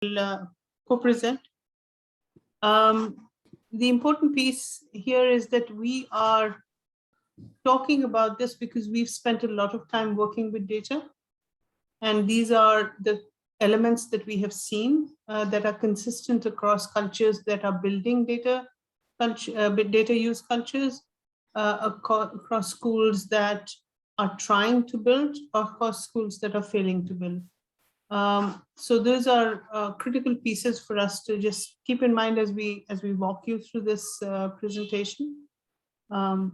co-present. The important piece here is that we are talking about this because we've spent a lot of time working with data. And these are the elements that we have seen that are consistent across cultures that are building data use cultures, across schools that are trying to build, or across schools that are failing to build. So those are critical pieces for us to just keep in mind as we walk you through this presentation. All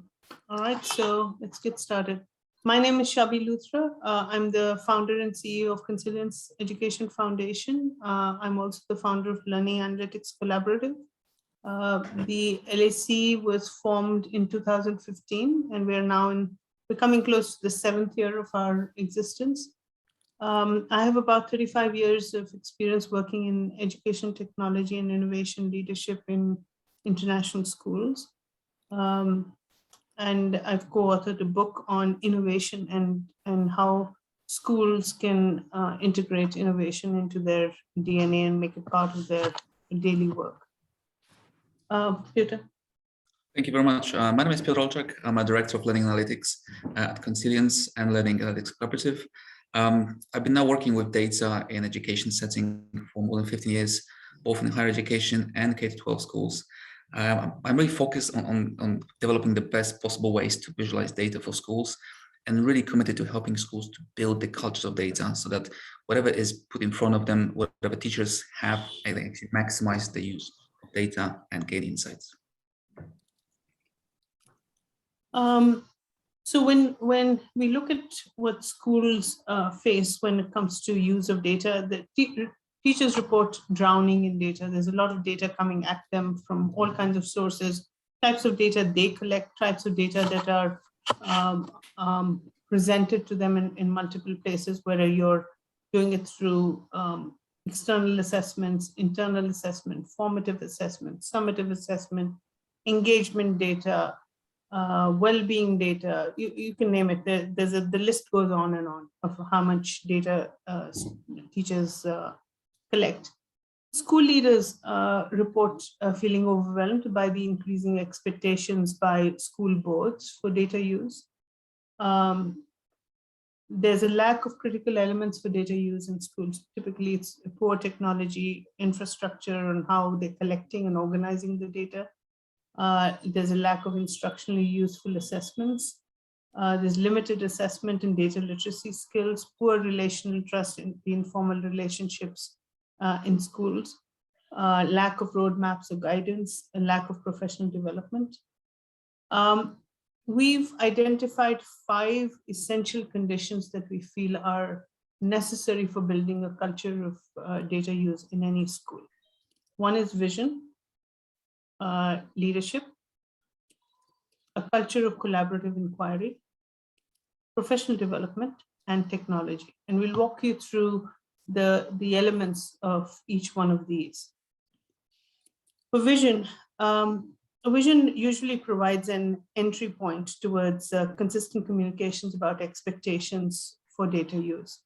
right, so let's get started. My name is Shabbi Luthra. I'm the founder and CEO of Consilience Education Foundation. I'm also the founder of Learning Analytics Collaborative. The LAC was formed in 2015, and we're now we're coming close to the 7th year of our existence. I have about 35 years of experience working in education, technology, and innovation leadership in international schools. And I've co-authored a book on innovation and how schools can integrate innovation into their DNA and make it part of their daily work. Piotr. Thank you very much. My name is Piotr Olczak. I'm a director of learning analytics at Consilience and Learning Analytics Collaborative. I've been now working with data in education setting for more than 15 years, both in higher education and K-12 schools. I'm really focused on developing the best possible ways to visualize data for schools, and really committed to helping schools to build the cultures of data so that whatever is put in front of them, whatever teachers have, I think actually maximize the use of data and gain insights. So when we look at what schools face when it comes to use of data, the teachers report drowning in data. There's a lot of data coming at them from all kinds of sources, types of data they collect, types of data that are presented to them in multiple places, whether you're doing it through external assessments, internal assessment, formative assessment, summative assessment, engagement data, well-being data, you can name it. The list goes on and on of how much data teachers collect. School leaders report feeling overwhelmed by the increasing expectations by school boards for data use. There's a lack of critical elements for data use in schools. Typically, it's poor technology, infrastructure, and how they're collecting and organizing the data. There's a lack of instructionally useful assessments. There's limited assessment in data literacy skills, poor relational trust in the informal relationships in schools, lack of roadmaps or guidance, and lack of professional development. We've identified 5 essential conditions that we feel are necessary for building a culture of data use in any school. One is vision, leadership, a culture of collaborative inquiry, professional development, and technology. And we'll walk you through the elements of each one of these. For vision, a vision usually provides an entry point towards consistent communications about expectations for data use.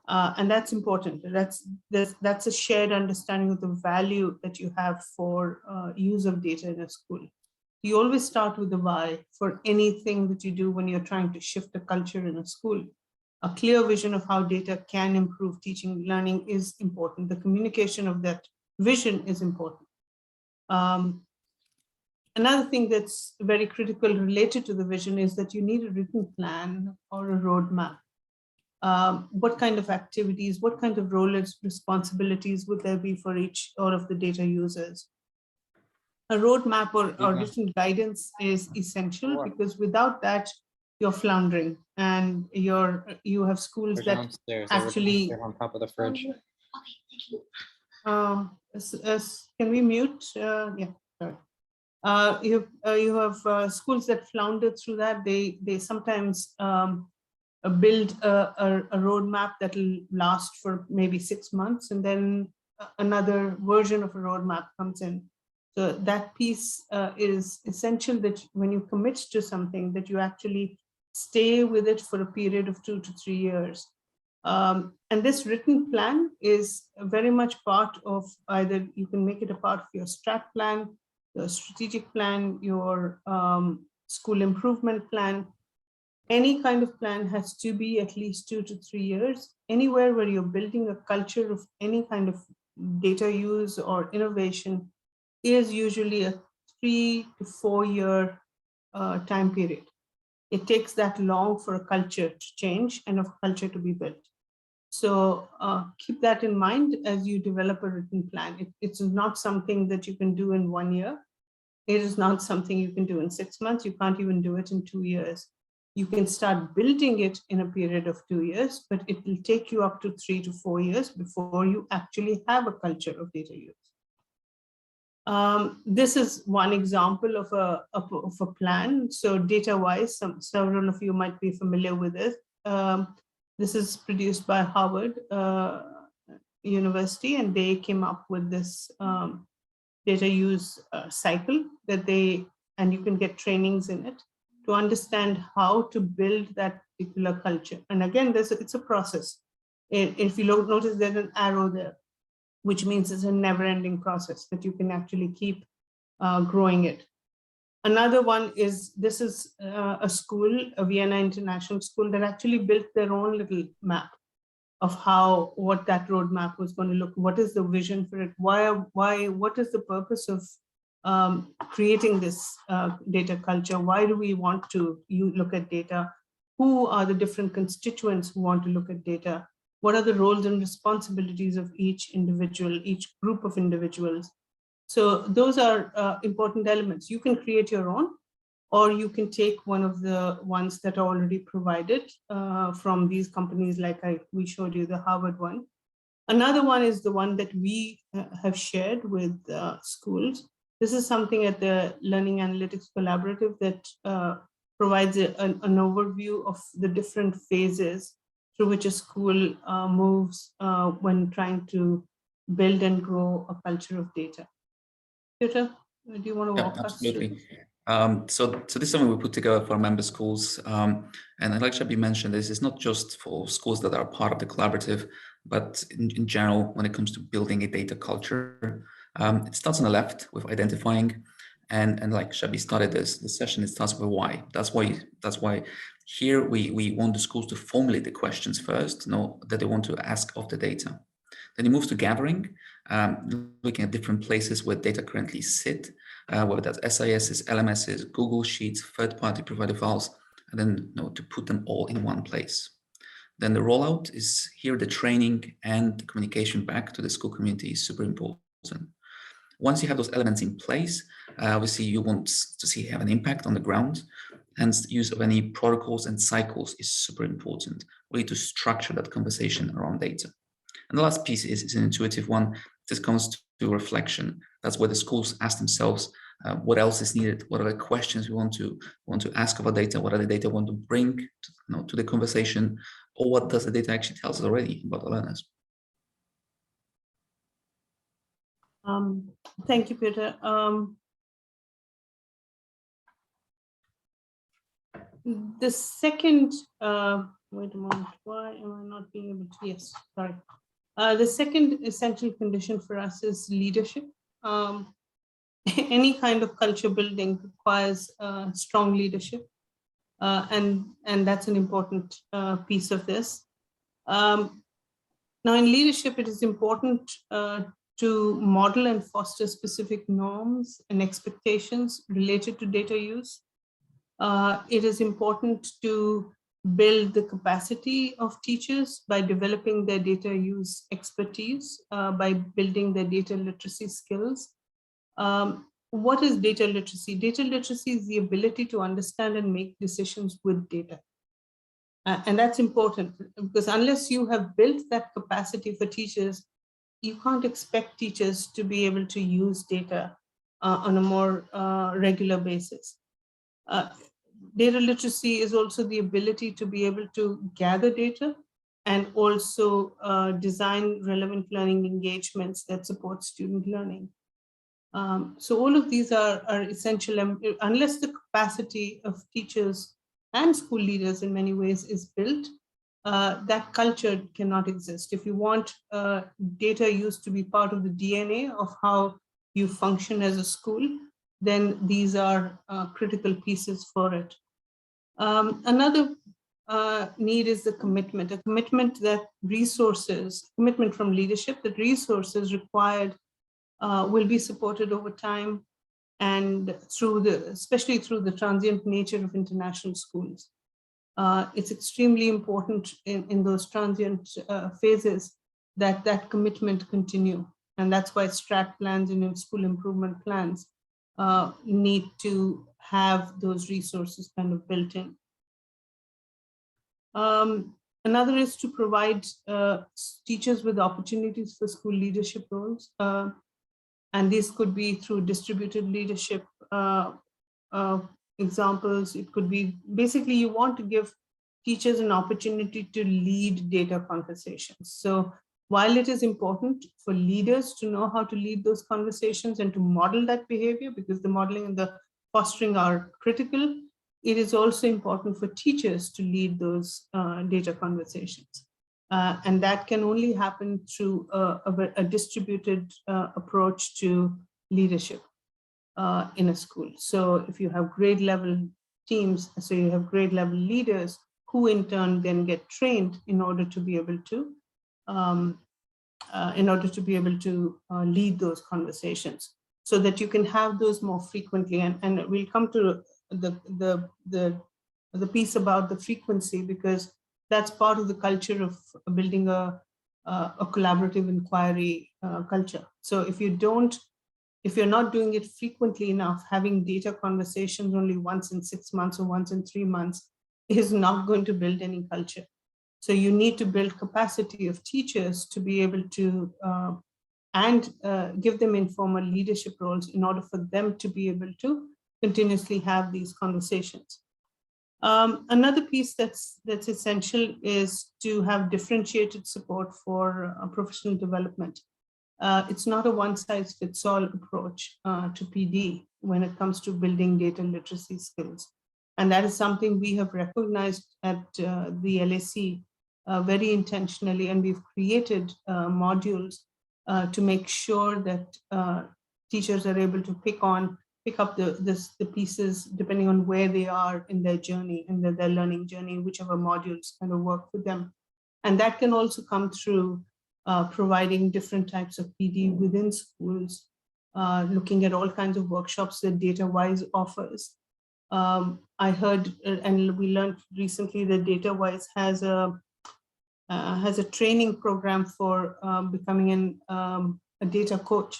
And that's important. That's a shared understanding of the value that you have for use of data in a school. You always start with the why for anything that you do when you're trying to shift a culture in a school. A clear vision of how data can improve teaching learning is important. The communication of that vision is important. Another thing that's very critical related to the vision is that you need a written plan or a roadmap. What kind of activities, what kind of role and responsibilities would there be for all of the data users? A roadmap or written guidance is essential, because without that, you're floundering, and you have schools that actually they're on top of the fridge. Can we mute? Yeah, sorry. You have schools that flounder through that. They sometimes build a roadmap that will last for maybe 6 months, and then another version of a roadmap comes in. So that piece is essential, that when you commit to something, that you actually stay with it for a period of 2 to 3 years. And this written plan is very much part of either, you can make it a part of your strat plan, your strategic plan, your school improvement plan. Any kind of plan has to be at least 2 to 3 years. Anywhere where you're building a culture of any kind of data use or innovation is usually a 3 to 4 year time period. It takes that long for a culture to change and a culture to be built. So keep that in mind as you develop a written plan. It's not something that you can do in 1 year. It is not something you can do in 6 months. You can't even do it in 2 years. You can start building it in a period of 2 years, but it will take you up to 3 to 4 years before you actually have a culture of data use. This is one example of a plan. So data-wise, several of you might be familiar with it. This is produced by Harvard University, and they came up with this data use cycle that and you can get trainings in it to understand how to build that particular culture. And again, it's a process. If you notice, there's an arrow there, which means it's a never-ending process that you can actually keep growing it. Another one is, this is a school, a Vienna International School, that actually built their own little map of what that roadmap was going to look. What is the vision for it? What is the purpose of creating this data culture? Why do we want to look at data? Who are the different constituents who want to look at data? What are the roles and responsibilities of each individual, each group of individuals? So those are important elements. You can create your own, or you can take one of the ones that are already provided from these companies, like we showed you, the Harvard one. Another one is the one that we have shared with schools. This is something at the Learning Analytics Collaborative that provides an overview of the different phases through which a school moves when trying to build and grow a culture of data. Piotr, do you want to walk us through? Absolutely. So this is something we put together for member schools. And like Shabbi mentioned, this is not just for schools that are part of the collaborative, but in general, when it comes to building a data culture. It starts on the left with identifying, and like Shabbi started this session, it starts with why. That's why here we want the schools to formulate the questions first, know that they want to ask of the data. Then it moves to gathering, looking at different places where data currently sit, whether that's SISs, LMSs, Google Sheets, third-party provider files, and then to put them all in one place. Then the rollout is here, the training and the communication back to the school community is super important. Once you have those elements in place, obviously you want to see have an impact on the ground, hence the use of any protocols and cycles is super important, really to structure that conversation around data. And the last piece is an intuitive one. This comes to reflection. That's where the schools ask themselves, what else is needed? What are the questions we want to ask about data? What are the data we want to bring to the conversation? Or what does the data actually tell us already about the learners? Thank you, Peter. The second, wait a moment, why am I not being able to, yes, sorry. The second essential condition for us is leadership. Any kind of culture building requires strong leadership, and that's an important piece of this. Now, in leadership, it is important to model and foster specific norms and expectations related to data use. It is important to build the capacity of teachers by developing their data use expertise, by building their data literacy skills. What is data literacy? Data literacy is the ability to understand and make decisions with data. And that's important, because unless you have built that capacity for teachers, you can't expect teachers to be able to use data on a more regular basis. Data literacy is also the ability to be able to gather data and also design relevant learning engagements that support student learning. So all of these are essential, unless the capacity of teachers and school leaders in many ways is built, that culture cannot exist. If you want data use to be part of the DNA of how you function as a school, then these are critical pieces for it. Another need is the commitment, a commitment that resources, commitment from leadership, that resources required will be supported over time and through especially through the transient nature of international schools. It's extremely important in those transient phases that that commitment continue. And that's why strat plans and school improvement plans need to have those resources kind of built in. Another is to provide teachers with opportunities for school leadership roles. And these could be through distributed leadership examples. It could be, basically you want to give teachers an opportunity to lead data conversations. So while it is important for leaders to know how to lead those conversations and to model that behavior, because the modeling and the fostering are critical, it is also important for teachers to lead those data conversations. And that can only happen through a distributed approach to leadership in a school. So if you have grade level teams, so you have grade level leaders who in turn then get trained in order to be able to lead those conversations, so that you can have those more frequently. And we'll come to the piece about the frequency, because that's part of the culture of building a collaborative inquiry culture. So if you're not doing it frequently enough, having data conversations only once in 6 months or once in 3 months is not going to build any culture. So you need to build capacity of teachers to be able to give them informal leadership roles in order for them to be able to continuously have these conversations. Another piece that's essential is to have differentiated support for professional development. It's not a one-size-fits-all approach to PD when it comes to building data literacy skills. And that is something we have recognized at the LAC very intentionally, and we've created modules to make sure that teachers are able to pick up the pieces depending on where they are in their journey, in their learning journey, whichever modules kind of work for them. And that can also come through providing different types of PD within schools, looking at all kinds of workshops that DataWise offers. I heard, and we learned recently, that DataWise has a training program for becoming a data coach,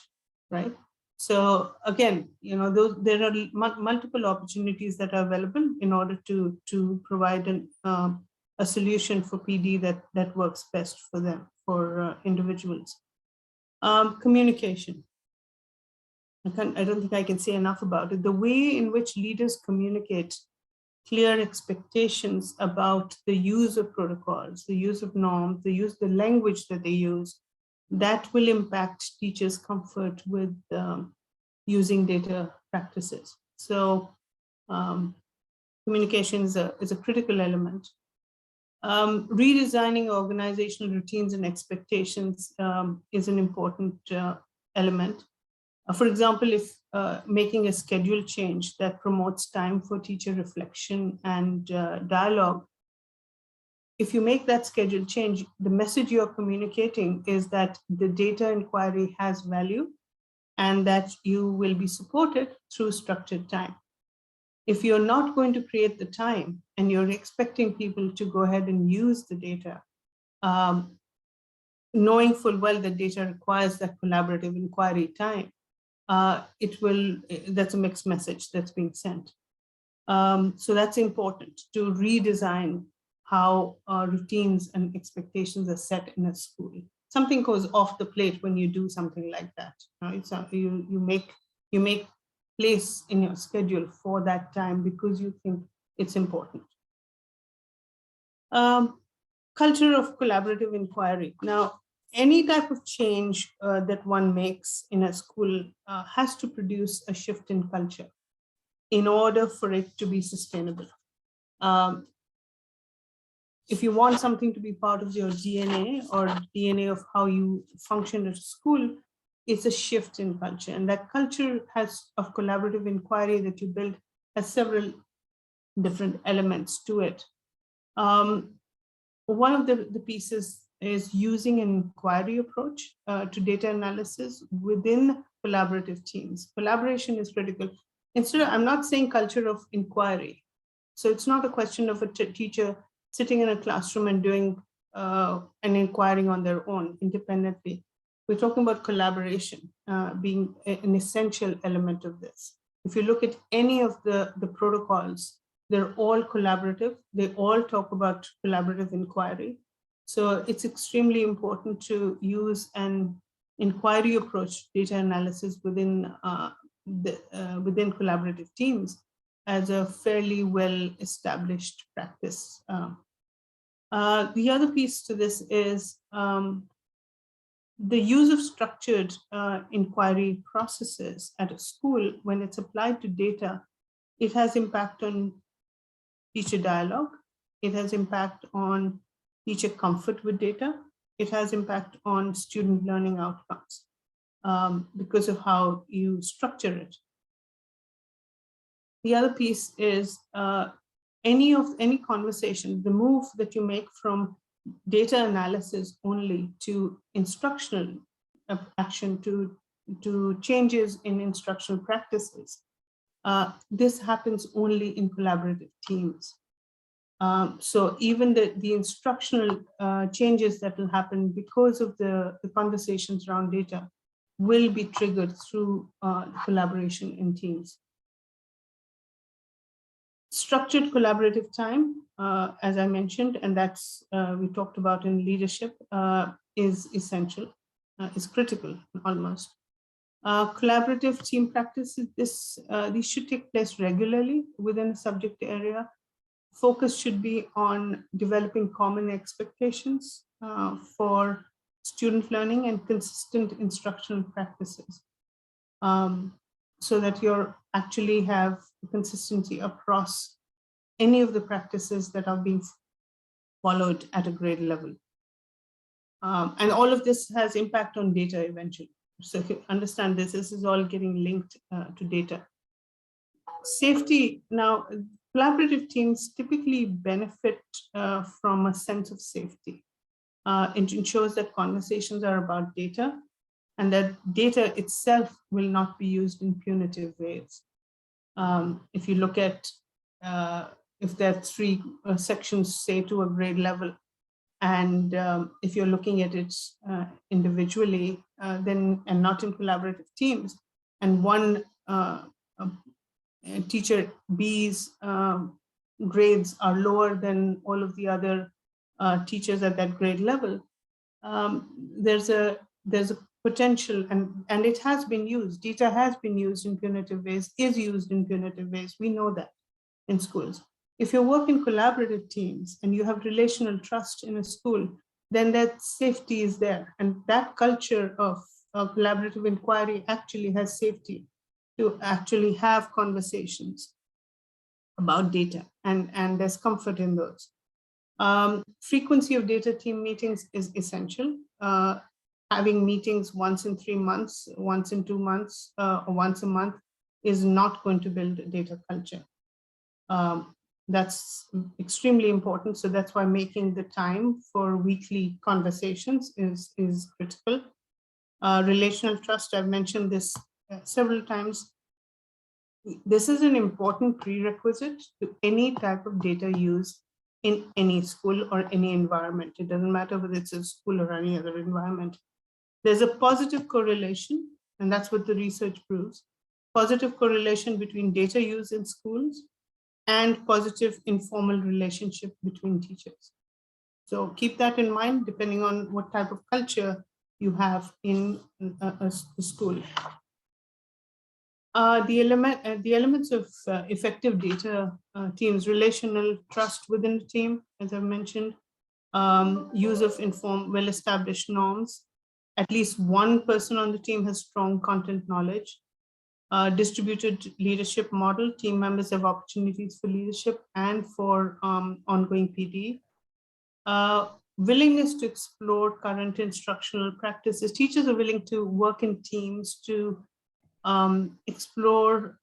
right? So again, there are multiple opportunities that are available in order to provide a solution for PD that works best for them, for individuals. Communication. I don't think I can say enough about it. The way in which leaders communicate clear expectations about the use of protocols, the use of norms, the language that they use, that will impact teachers' comfort with using data practices. So communication is a critical element. Redesigning organizational routines and expectations is an important element. For example, if making a schedule change that promotes time for teacher reflection and dialogue, if you make that schedule change, the message you're communicating is that the data inquiry has value and that you will be supported through structured time. If you're not going to create the time and you're expecting people to go ahead and use the data, knowing full well that data requires that collaborative inquiry time, that's a mixed message that's being sent. So that's important, to redesign how routines and expectations are set in a school. Something goes off the plate when you do something like that. Right? So you make place in your schedule for that time because you think it's important. Culture of collaborative inquiry. Now, any type of change that one makes in a school has to produce a shift in culture in order for it to be sustainable. if you want something to be part of your DNA or DNA of how you function at school, it's a shift in culture. And that culture of collaborative inquiry that you build has several different elements to it. One of the pieces is using an inquiry approach to data analysis within collaborative teams. Collaboration is critical. Instead, I'm not saying culture of inquiry. So it's not a question of a teacher sitting in a classroom and doing and inquiring on their own independently. We're talking about collaboration being an essential element of this. If you look at any of the protocols, they're all collaborative. They all talk about collaborative inquiry. So it's extremely important to use an inquiry approach data analysis within within collaborative teams as a fairly well-established practice. The other piece to this is the use of structured inquiry processes at a school. When it's applied to data, it has impact on teacher dialogue. It has impact on teacher comfort with data. It has impact on student learning outcomes because of how you structure it. The other piece is any conversation, the move that you make from data analysis only to instructional action, to changes in instructional practices. This happens only in collaborative teams. So even the instructional changes that will happen because of the conversations around data will be triggered through collaboration in teams. Structured collaborative time, as I mentioned, and that's we talked about in leadership, is essential, is critical almost. Collaborative team practices, these should take place regularly within a subject area. Focus should be on developing common expectations for student learning and consistent instructional practices. So that you actually have consistency across any of the practices that are being followed at a grade level. And all of this has impact on data eventually. So if you understand this is all getting linked to data. Safety, now, collaborative teams typically benefit from a sense of safety. It ensures that conversations are about data, and that data itself will not be used in punitive ways. If you look at, if there are 3 sections, say, to a grade level, and if you're looking at it individually, then and not in collaborative teams, and one teacher B's grades are lower than all of the other teachers at that grade level, there's a potential, and it has been used. Data has been used in punitive ways, is used in punitive ways. We know that in schools. If you work in collaborative teams and you have relational trust in a school, then that safety is there. And that culture of collaborative inquiry actually has safety to actually have conversations about data, and there's comfort in those. Frequency of data team meetings is essential. Having meetings once in 3 months, once in 2 months, or once a month is not going to build a data culture. That's extremely important. So that's why making the time for weekly conversations is critical. Relational trust, I've mentioned this several times. This is an important prerequisite to any type of data use in any school or any environment. It doesn't matter whether it's a school or any other environment. There's a positive correlation, and that's what the research proves. Positive correlation between data use in schools and positive informal relationship between teachers. So keep that in mind, depending on what type of culture you have in a school. The elements of effective data teams: relational trust within the team, as I mentioned, use of well-established norms. At least one person on the team has strong content knowledge. Distributed leadership model: team members have opportunities for leadership and for ongoing PD. Willingness to explore current instructional practices. Teachers are willing to work in teams to explore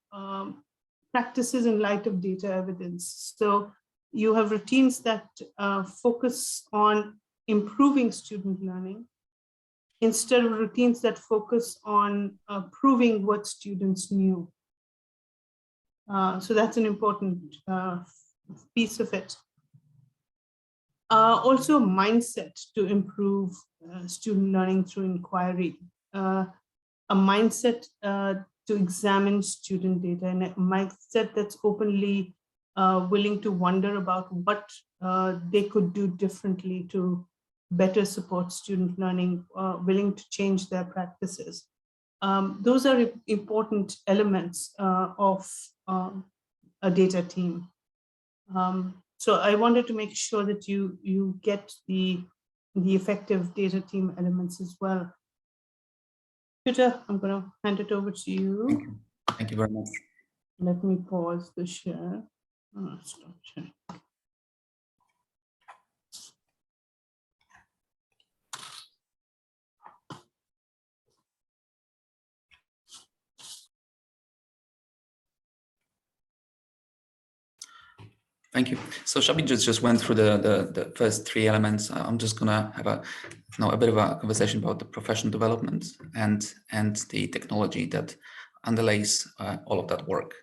practices in light of data evidence. So you have routines that focus on improving student learning instead of routines that focus on proving what students knew. So that's an important piece of it. Also, mindset to improve student learning through inquiry. A mindset to examine student data, and a mindset that's openly willing to wonder about what they could do differently to better support student learning, willing to change their practices. Those are important elements of a data team. So I wanted to make sure that you get the effective data team elements as well. Piotr, I'm going to hand it over to you. Thank you. Thank you very much. Let me pause the share. Stop sharing. Thank you. So Shabbi just went through the first three elements. I'm just gonna have a bit of a conversation about the professional development and the technology that underlays all of that work.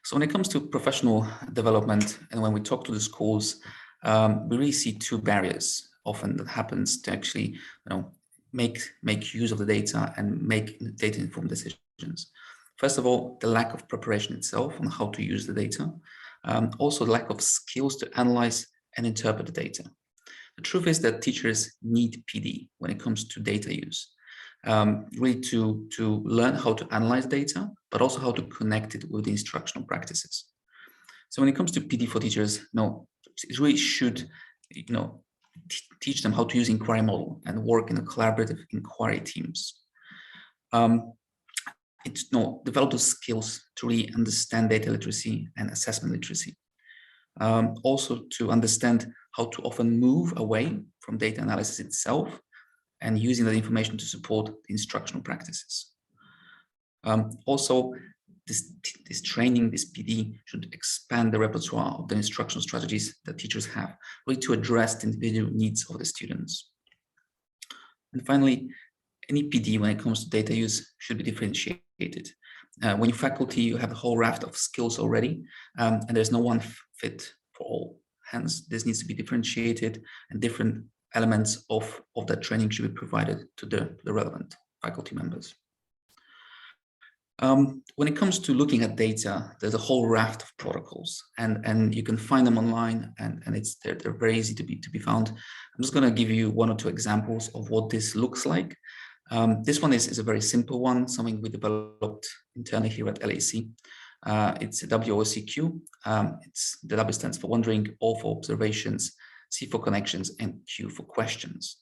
So when it comes to professional development, and when we talk to the schools, we really see two barriers often that happens to actually, make use of the data and make data-informed decisions. First of all, the lack of preparation itself on how to use the data. Also, the lack of skills to analyze and interpret the data. The truth is that teachers need PD when it comes to data use, really to learn how to analyze data, but also how to connect it with the instructional practices. So when it comes to PD for teachers, it really should, teach them how to use inquiry model and work in a collaborative inquiry teams. Develop those skills to really understand data literacy and assessment literacy. Also to understand how to often move away from data analysis itself and using that information to support the instructional practices. Also, this training, this PD should expand the repertoire of the instructional strategies that teachers have, really to address the individual needs of the students. And finally, any PD when it comes to data use should be differentiated. When you're faculty, you have a whole raft of skills already, and there's no one fit for all. Hence, this needs to be differentiated, and different elements of that training should be provided to the relevant faculty members. When it comes to looking at data, there's a whole raft of protocols, and you can find them online, and they're very easy to be found. I'm just going to give you one or two examples of what this looks like. This one is a very simple one, something we developed internally here at LAC. It's a WOCQ. The W stands for wondering, O for observations, C for connections, and Q for questions.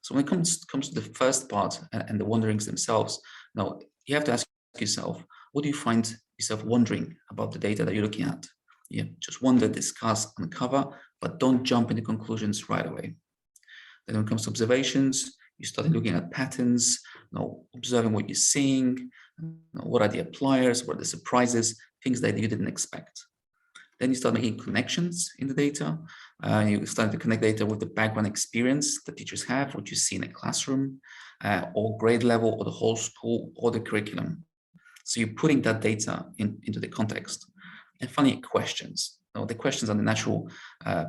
So when it comes to the first part and the wonderings themselves, you have to ask yourself, what do you find yourself wondering about the data that you're looking at? Yeah, just wonder, discuss, uncover, but don't jump into conclusions right away. Then when it comes to observations, you start looking at patterns, observing what you're seeing, what are the appliers, what are the surprises, things that you didn't expect. Then you start making connections in the data. You start to connect data with the background experience that teachers have, what you see in a classroom, or grade level, or the whole school, or the curriculum. So you're putting that data into the context. And finally, questions. The questions are the natural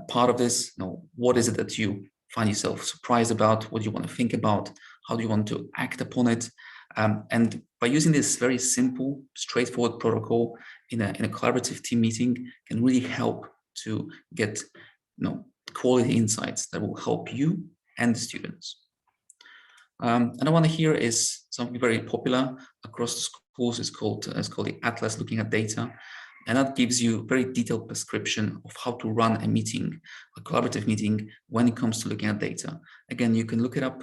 part of this. What is it that you find yourself surprised about? What do you want to think about? How do you want to act upon it? And by using this very simple, straightforward protocol in a collaborative team meeting can really help to get quality insights that will help you and the students. Another one here is something very popular across the schools. It's called the Atlas Looking at Data. And that gives you a very detailed prescription of how to run a meeting, a collaborative meeting, when it comes to looking at data. Again, you can look it up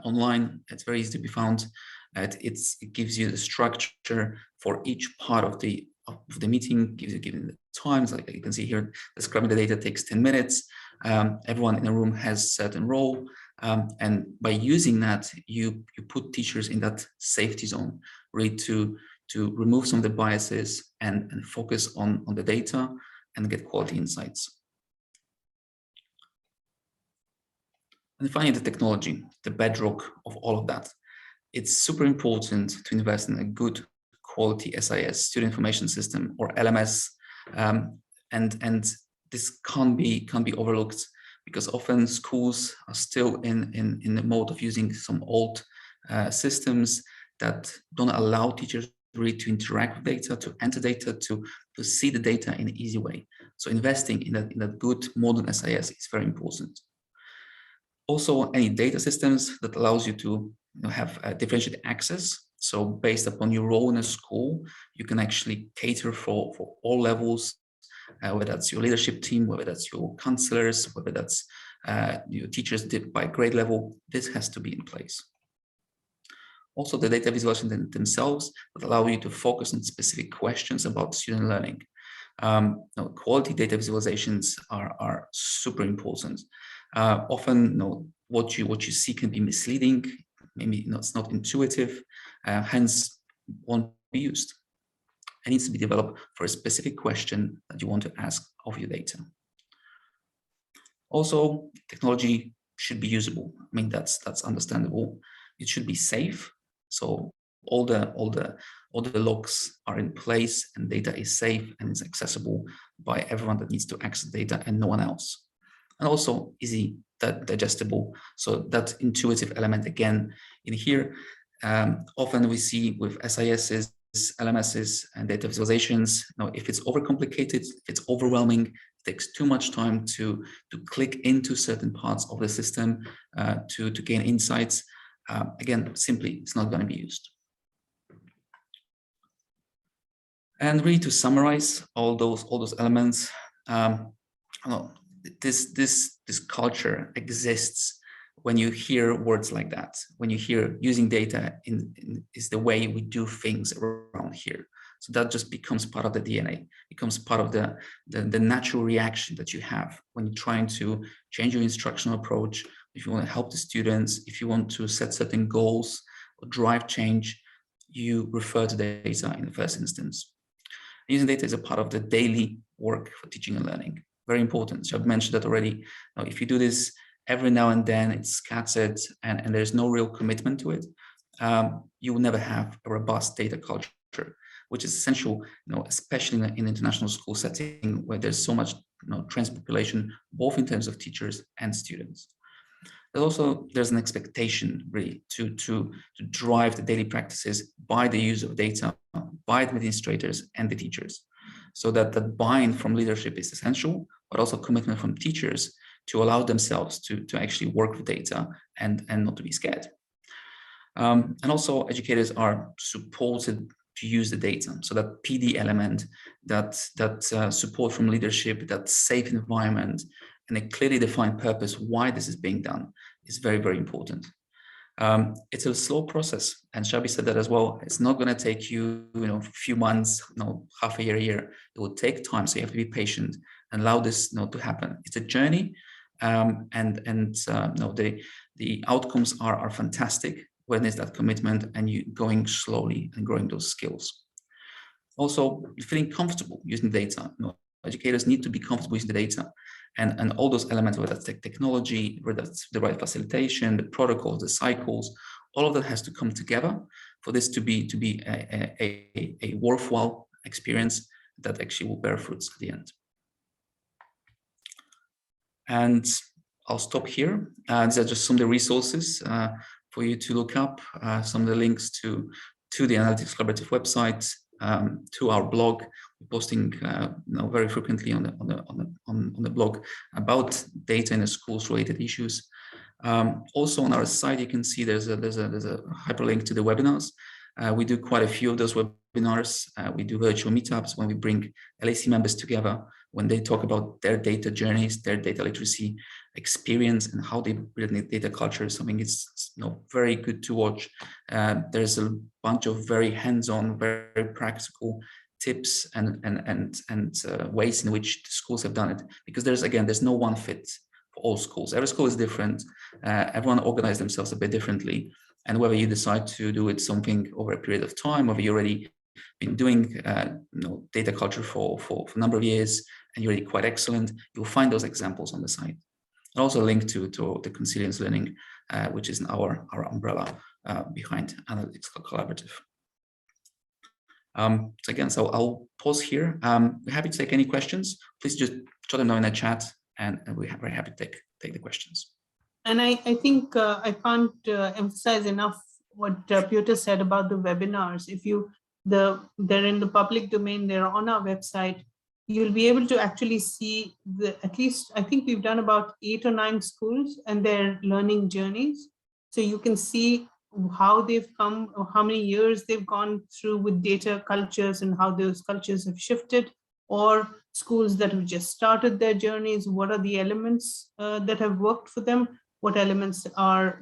online. It's very easy to be found. It gives you the structure for each part of the meeting, given the times, like you can see here, describing the data takes 10 minutes. Everyone in the room has a certain role. And by using that, you put teachers in that safety zone, really to remove some of the biases and focus on the data and get quality insights. And finally, the technology, the bedrock of all of that. It's super important to invest in a good quality SIS, student information system, or LMS, and this can't be overlooked, because often schools are still in the mode of using some old systems that don't allow teachers really to interact with data, to enter data, to see the data in an easy way. So investing in that good modern SIS is very important. Also, any data systems that allows you to have differentiated access. So based upon your role in a school, you can actually cater for all levels, whether that's your leadership team, whether that's your counselors, whether that's your teachers by grade level. This has to be in place. Also, the data visualizations themselves that allow you to focus on specific questions about student learning. Quality data visualizations are super important. Often, what you see can be misleading. Maybe it's not intuitive, hence won't be used. It needs to be developed for a specific question that you want to ask of your data. Also, technology should be usable. I mean, that's understandable. It should be safe. So all the logs are in place and data is safe and is accessible by everyone that needs to access data and no one else. And also easy, digestible. So that intuitive element again in here. Often we see with SISs, LMSs, and data visualizations, if it's overcomplicated, if it's overwhelming, it takes too much time to click into certain parts of the system to gain insights. Again, simply, it's not going to be used. And really, to summarize all those elements, this culture exists when you hear words like that. When you hear using data is the way we do things around here. So that just becomes part of the DNA, becomes part of the natural reaction that you have when you're trying to change your instructional approach. If you want to help the students, if you want to set certain goals or drive change, you refer to data in the first instance. Using data is a part of the daily work for teaching and learning. Very important. So I've mentioned that already. Now, if you do this every now and then, it's scattered and there's no real commitment to it, you will never have a robust data culture, which is essential, especially in an international school setting where there's so much trans population, both in terms of teachers and students. There's an expectation really to drive the daily practices by the use of data, by the administrators and the teachers. So that the buy-in from leadership is essential, but also commitment from teachers to allow themselves to actually work with data and not to be scared. And also educators are supported to use the data. So that PD element, that support from leadership, that safe environment, and a clearly defined purpose why this is being done is very, very important. It's a slow process, and Shabbi said that as well. It's not going to take you, a few months, half a year. It will take time, so you have to be patient and allow this, to happen. It's a journey, the outcomes are fantastic when there's that commitment and you going slowly and growing those skills. Also, feeling comfortable using data. Educators need to be comfortable using the data, and all those elements, whether that's technology, whether that's the right facilitation, the protocols, the cycles, all of that has to come together for this to be a worthwhile experience that actually will bear fruits at the end. And I'll stop here. These are just some of the resources for you to look up, some of the links to the Analytics Collaborative website, to our blog. We're posting very frequently on the blog about data in the schools related issues. Also on our site, you can see there's a hyperlink to the webinars. We do quite a few of those webinars. We do virtual meetups when we bring LAC members together, when they talk about their data journeys, their data literacy experience, and how they build data culture. Something it's very good to watch. There's a bunch of very hands-on, very practical tips and ways in which the schools have done it. Because there's no one fit all schools. Every school is different. Everyone organizes themselves a bit differently. And whether you decide to do it something over a period of time, whether you already been doing data culture for a number of years and you're already quite excellent, you'll find those examples on the site. And also link to the Consilience Learning, which is our umbrella behind Analytics Collaborative. So I'll pause here. We're happy to take any questions. Please just jot them down in the chat, and we're very happy to take the questions. And I think I can't emphasize enough what Piotr said about the webinars. If they're in the public domain, they're on our website, you'll be able to actually see at least, I think we've done about 8 or 9 schools and their learning journeys. So you can see how they've come, or how many years they've gone through with data cultures and how those cultures have shifted, or schools that have just started their journeys, what are the elements that have worked for them, what elements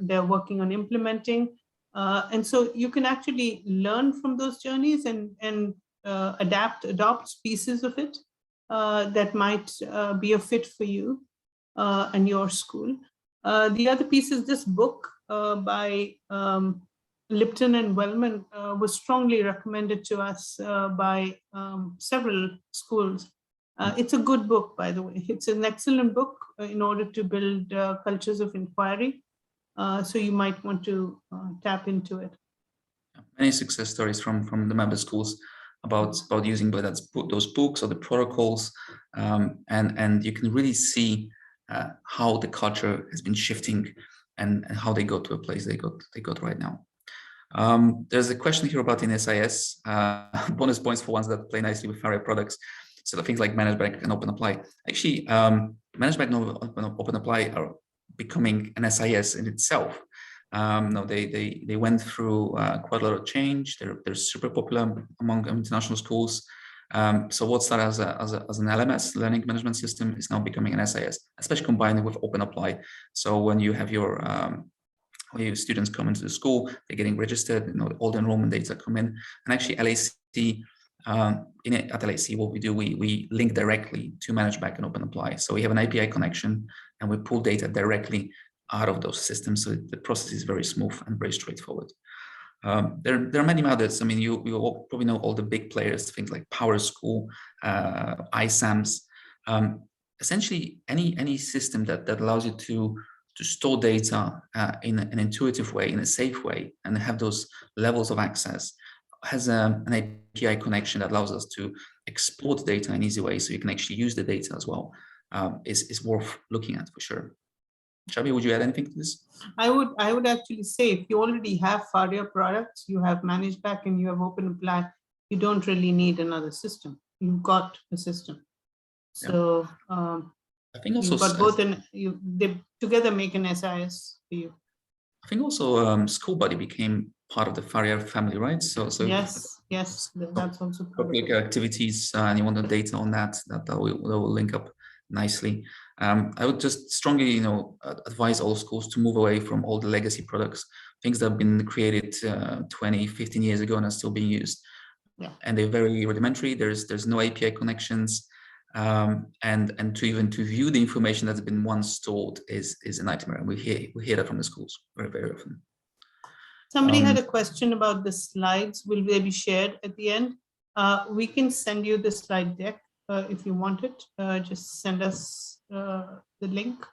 they're working on implementing. And so you can actually learn from those journeys and adopt pieces of it that might be a fit for you and your school. The other piece is this book by Lipton and Wellman was strongly recommended to us by several schools. It's a good book, by the way. It's an excellent book in order to build cultures of inquiry. So you might want to tap into it. Many success stories from the member schools about using those books or the protocols, and you can really see how the culture has been shifting and how they got to a place they got right now. There's a question here about in SIS, bonus points for ones that play nicely with Faria products. So things like ManageBank and OpenApply. Actually, ManageBank and OpenApply are becoming an SIS in itself. No, they went through quite a lot of change. They're super popular among international schools. So what started as an LMS, learning management system, is now becoming an SIS, especially combining with OpenApply. So when you have your students come into the school, they're getting registered, all the enrollment data come in, and actually LAC. At LAC, what we do, we link directly to ManageBank and OpenApply. So we have an API connection and we pull data directly out of those systems. So the process is very smooth and very straightforward. There are many others. I mean, you all probably know all the big players, things like PowerSchool, iSAMS. Essentially, any system that allows you to store data in an intuitive way, in a safe way, and have those levels of access, has an API connection that allows us to export data in easy ways, so you can actually use the data as well. Is worth looking at for sure. Shabbi, would you add anything to this? I would actually say, if you already have Faria products, you have ManageBank and you have OpenApply, you don't really need another system. You've got a system. So I think also you've got both, and they together make an SIS for you. I think also SchoolBuddy became part of the Faria family, right? So yes, that's also public activities, and you want the data on that will link up nicely. I would just strongly, advise all schools to move away from all the legacy products, things that have been created 20, 15 years ago and are still being used. Yeah. And they're very rudimentary. There's no API connections, and to view the information that's been once stored is a nightmare. And we hear that from the schools very, very often. Somebody had a question about the slides. Will they be shared at the end? We can send you the slide deck if you want it. Just send us the link.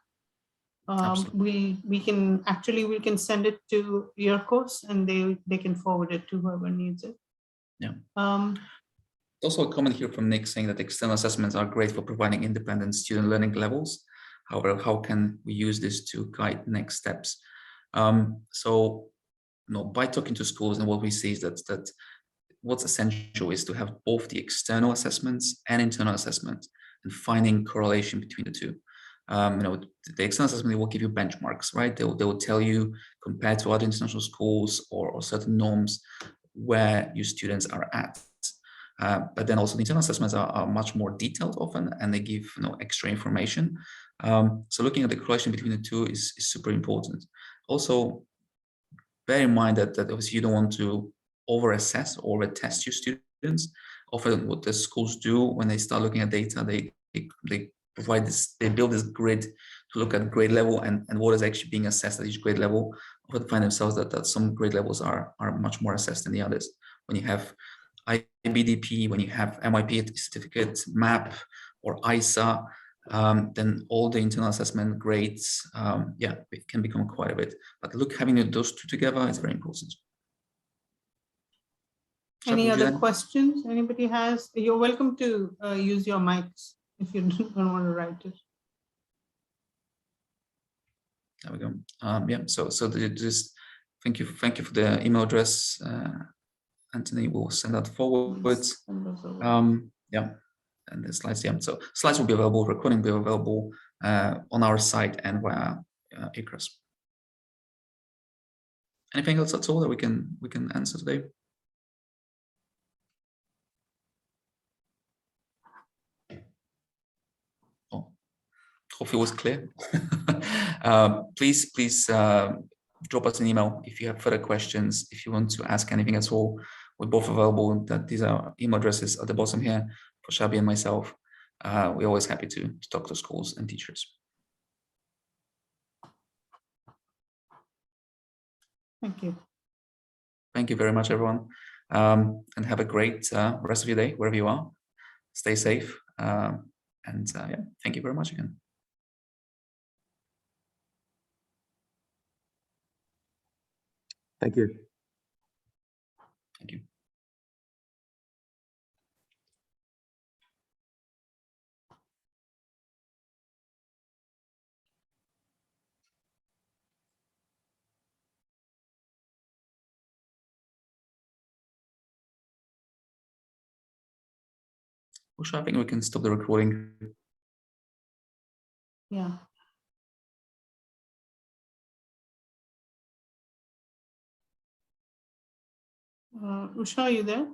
We can send it to your course, and they can forward it to whoever needs it. Yeah. Also a comment here from Nick saying that external assessments are great for providing independent student learning levels. However, how can we use this to guide next steps? By talking to schools, and what we see is that what's essential is to have both the external assessments and internal assessments, and finding correlation between the two. The external assessment will give you benchmarks, right? They will tell you, compared to other international schools or certain norms, where your students are at. But then also the internal assessments are much more detailed often, and they give extra information. So looking at the correlation between the two is super important. Also, bear in mind that obviously you don't want to over-assess or over-test your students. Often what the schools do when they start looking at data, they provide this, they build this grid look at grade level and what is actually being assessed at each grade level, would find themselves that some grade levels are much more assessed than the others. When you have IBDP, when you have MIP certificate, MAP, or ISA, then all the internal assessment grades, yeah, it can become quite a bit. But look, having those two together is very important. Any other questions anybody has? You're welcome to use your mics if you don't want to write it. There we go. Yeah. So just thank you for the email address. Anthony will send that forward. Yeah, and the slides. Yeah. So slides will be available. Recording will be available on our site and via Acres. Anything else at all that we can answer today? Oh, hopefully it was clear. Please drop us an email if you have further questions, if you want to ask anything at all. We're both available. These are email addresses at the bottom here for Shabbi and myself. We're always happy to talk to schools and teachers. Thank you. Thank you very much, everyone. And have a great rest of your day, wherever you are. Stay safe. Yeah, thank you very much again. Thank you. Thank you. I think we can stop the recording. Yeah. Usha, are you there?